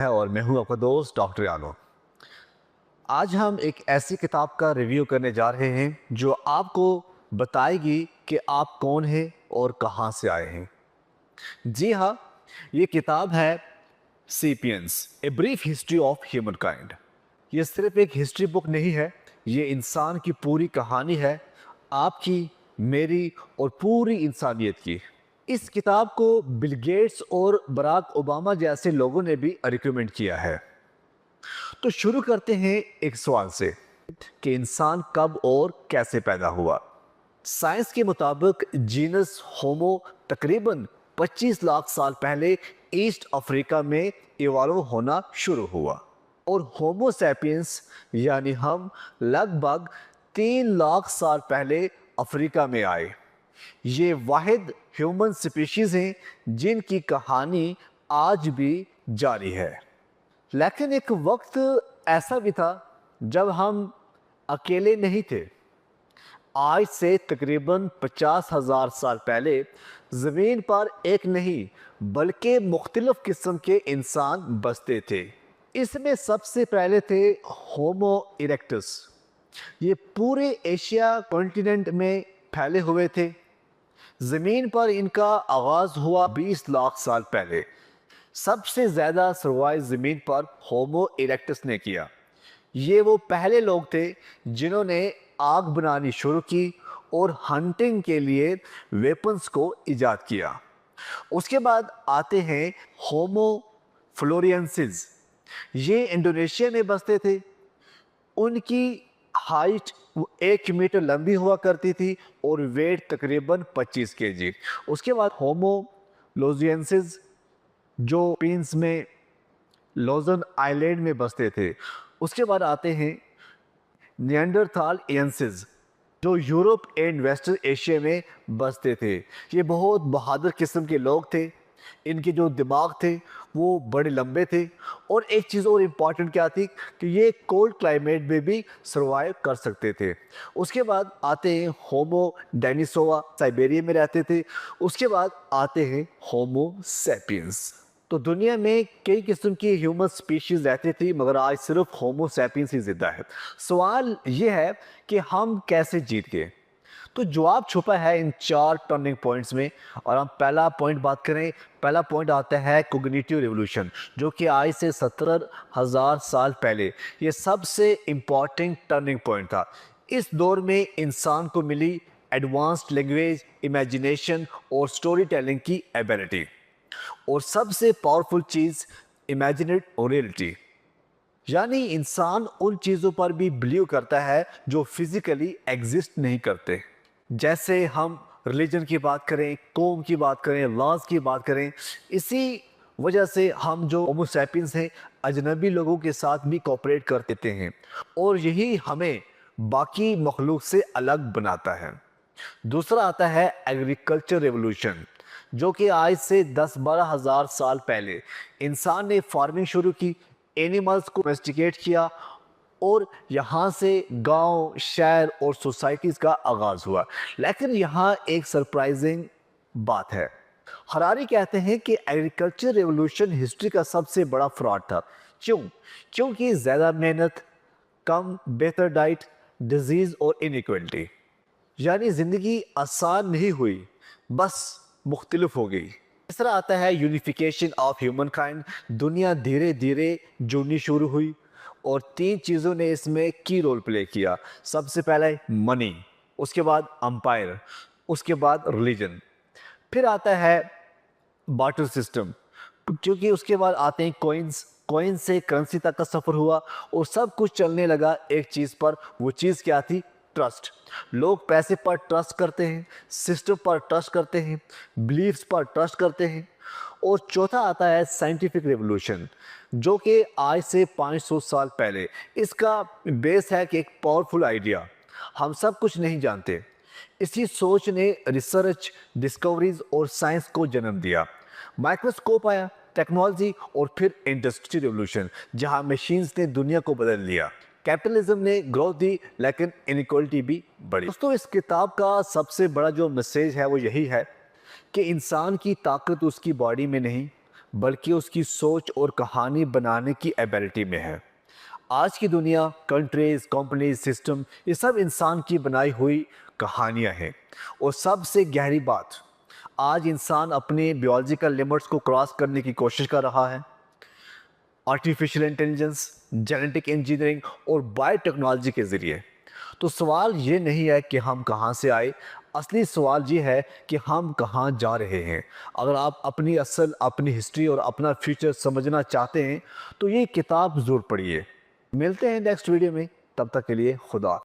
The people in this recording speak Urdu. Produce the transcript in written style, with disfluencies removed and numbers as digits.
اور میں ہوں آپ کا دوست ڈاکٹر یانو۔ آج ہم ایک ایسی کتاب کا ریویو کرنے جا رہے ہیں جو آپ کو بتائے گی کہ آپ کون ہیں اور کہاں سے آئے ہیں۔ جی ہاں، یہ کتاب ہے sapiens a brief history of human kind. یہ صرف ایک ہسٹری بک نہیں ہے، یہ انسان کی پوری کہانی ہے، آپ کی، میری اور پوری انسانیت کی۔ اس کتاب کو بل گیٹس اور براک اوباما جیسے لوگوں نے بھی ریکمینڈ کیا ہے۔ تو شروع کرتے ہیں ایک سوال سے کہ انسان کب اور کیسے پیدا ہوا۔ سائنس کے مطابق جینس ہومو تقریباً 25 لاکھ سال پہلے ایسٹ افریقہ میں ایوالو ہونا شروع ہوا، اور ہومو سیپینس یعنی ہم لگ بھگ 3 لاکھ سال پہلے افریقہ میں آئے۔ یہ واحد ہیومن سپیشیز ہیں جن کی کہانی آج بھی جاری ہے۔ لیکن ایک وقت ایسا بھی تھا جب ہم اکیلے نہیں تھے۔ آج سے تقریباً 50,000 سال پہلے زمین پر ایک نہیں بلکہ مختلف قسم کے انسان بستے تھے۔ اس میں سب سے پہلے تھے ہومو ایریکٹس۔ یہ پورے ایشیا کانٹیننٹ میں پھیلے ہوئے تھے۔ زمین پر ان کا آغاز ہوا 20 لاکھ سال پہلے۔ سب سے زیادہ سروائیو زمین پر ہومو ایریکٹس نے کیا۔ یہ وہ پہلے لوگ تھے جنہوں نے آگ بنانی شروع کی اور ہنٹنگ کے لیے ویپنز کو ایجاد کیا۔ اس کے بعد آتے ہیں ہومو فلورینسز۔ یہ انڈونیشیا میں بستے تھے۔ ان کی ہائٹ 1 میٹر لمبی ہوا کرتی تھی اور ویٹ تقریباً 25 کے جی۔ اس کے بعد ہومو لوزینسز جو فلپینس میں لوزن آئی لینڈ میں بستے تھے۔ اس کے بعد آتے ہیں نیانڈرتھال اینسز جو یورپ اینڈ ویسٹرن ایشیا میں بستے تھے۔ یہ بہت بہادر قسم کے لوگ تھے۔ ان کے جو دماغ تھے وہ بڑے لمبے تھے، اور ایک چیز اور امپورٹنٹ کیا تھی کہ یہ کولڈ کلائمیٹ میں بھی سروائیو کر سکتے تھے۔ اس کے بعد آتے ہیں ہومو ڈینیسووا، سائبیریا میں رہتے تھے۔ اس کے بعد آتے ہیں ہومو سیپینس۔ تو دنیا میں کئی قسم کی ہیومن سپیشیز رہتی تھی، مگر آج صرف ہومو سیپینس ہی زندہ ہے۔ سوال یہ ہے کہ ہم کیسے جیت گئے؟ تو جواب چھپا ہے ان 4 ٹرننگ پوائنٹس میں، اور ہم پہلا پوائنٹ بات کریں۔ پہلا پوائنٹ آتا ہے کوگنیٹیو ریولوشن، جو کہ آج سے 70,000 سال پہلے یہ سب سے امپورٹنٹ ٹرننگ پوائنٹ تھا۔ اس دور میں انسان کو ملی ایڈوانسڈ لینگویج، امیجنیشن اور سٹوری ٹیلنگ کی ایبیلٹی، اور سب سے پاورفل چیز امیجنیٹ ریئلٹی، یعنی انسان ان چیزوں پر بھی بلیو کرتا ہے جو فزیکلی ایگزسٹ نہیں کرتے۔ جیسے ہم ریلیجن کی بات کریں، قوم کی بات کریں، لاز کی بات کریں، اسی وجہ سے ہم جو ہومو سیپینس ہیں اجنبی لوگوں کے ساتھ بھی کوپریٹ کر دیتے ہیں، اور یہی ہمیں باقی مخلوق سے الگ بناتا ہے۔ دوسرا آتا ہے ایگریکلچر ریولوشن، جو کہ آج سے 10-12 ہزار سال پہلے انسان نے فارمنگ شروع کی، اینیملز کو ڈومیسٹیکیٹ کیا، اور یہاں سے گاؤں، شہر اور سوسائٹیز کا آغاز ہوا۔ لیکن یہاں ایک سرپرائزنگ بات ہے۔ ہراری کہتے ہیں کہ ایگریکلچر ریولوشن ہسٹری کا سب سے بڑا فراڈ تھا۔ کیونکہ زیادہ محنت، کم بہتر ڈائٹ، ڈیزیز اور انیکوالٹی، یعنی زندگی آسان نہیں ہوئی، بس مختلف ہو گئی۔ تیسرا آتا ہے یونیفیکیشن آف ہیومن کائنڈ۔ دنیا دھیرے دھیرے جڑنی شروع ہوئی، اور 3 چیزوں نے اس میں کی رول پلے کیا۔ سب سے پہلے منی، اس کے بعد امپائر، اس کے بعد ریلیجن، پھر آتا ہے بارٹر سسٹم، کیونکہ اس کے بعد آتے ہیں کوئن سے کرنسی تک کا سفر ہوا، اور سب کچھ چلنے لگا ایک چیز پر۔ وہ چیز کیا تھی؟ ٹرسٹ۔ لوگ پیسے پر ٹرسٹ کرتے ہیں، سسٹم پر ٹرسٹ کرتے ہیں، بلیفز پر ٹرسٹ کرتے ہیں۔ اور چوتھا آتا ہے سائنٹیفک ریولوشن، جو کہ آج سے 500 سال پہلے۔ اس کا بیس ہے کہ ایک پاورفل آئیڈیا، ہم سب کچھ نہیں جانتے۔ اسی سوچ نے ریسرچ، ڈسکوریز اور سائنس کو جنم دیا۔ مائکروسکوپ آیا، ٹیکنالوجی، اور پھر انڈسٹری ریولوشن، جہاں مشینز نے دنیا کو بدل دیا۔ کیپٹلزم نے گروتھ دی، لیکن انیکوالٹی بھی بڑھی۔ دوستو، اس کتاب کا سب سے بڑا جو میسیج ہے وہ یہی ہے کہ انسان کی طاقت اس کی باڈی میں نہیں بلکہ اس کی سوچ اور کہانی بنانے کی ایبلٹی میں ہے۔ آج کی دنیا، کنٹریز، کمپنیز، سسٹم، یہ سب انسان کی بنائی ہوئی کہانیاں ہیں۔ اور سب سے گہری بات، آج انسان اپنے بیولوجیکل لمٹس کو کراس کرنے کی کوشش کر رہا ہے۔ آرٹیفیشل انٹیلیجنس، جینیٹک انجینئرنگ اور بائیو ٹیکنالوجی کے ذریعے۔ تو سوال یہ نہیں ہے کہ ہم کہاں سے آئے، اصلی سوال یہ ہے کہ ہم کہاں جا رہے ہیں۔ اگر آپ اپنی اصل، اپنی ہسٹری اور اپنا فیوچر سمجھنا چاہتے ہیں تو یہ کتاب ضرور پڑھیے۔ ملتے ہیں نیکسٹ ویڈیو میں، تب تک کے لیے خدا۔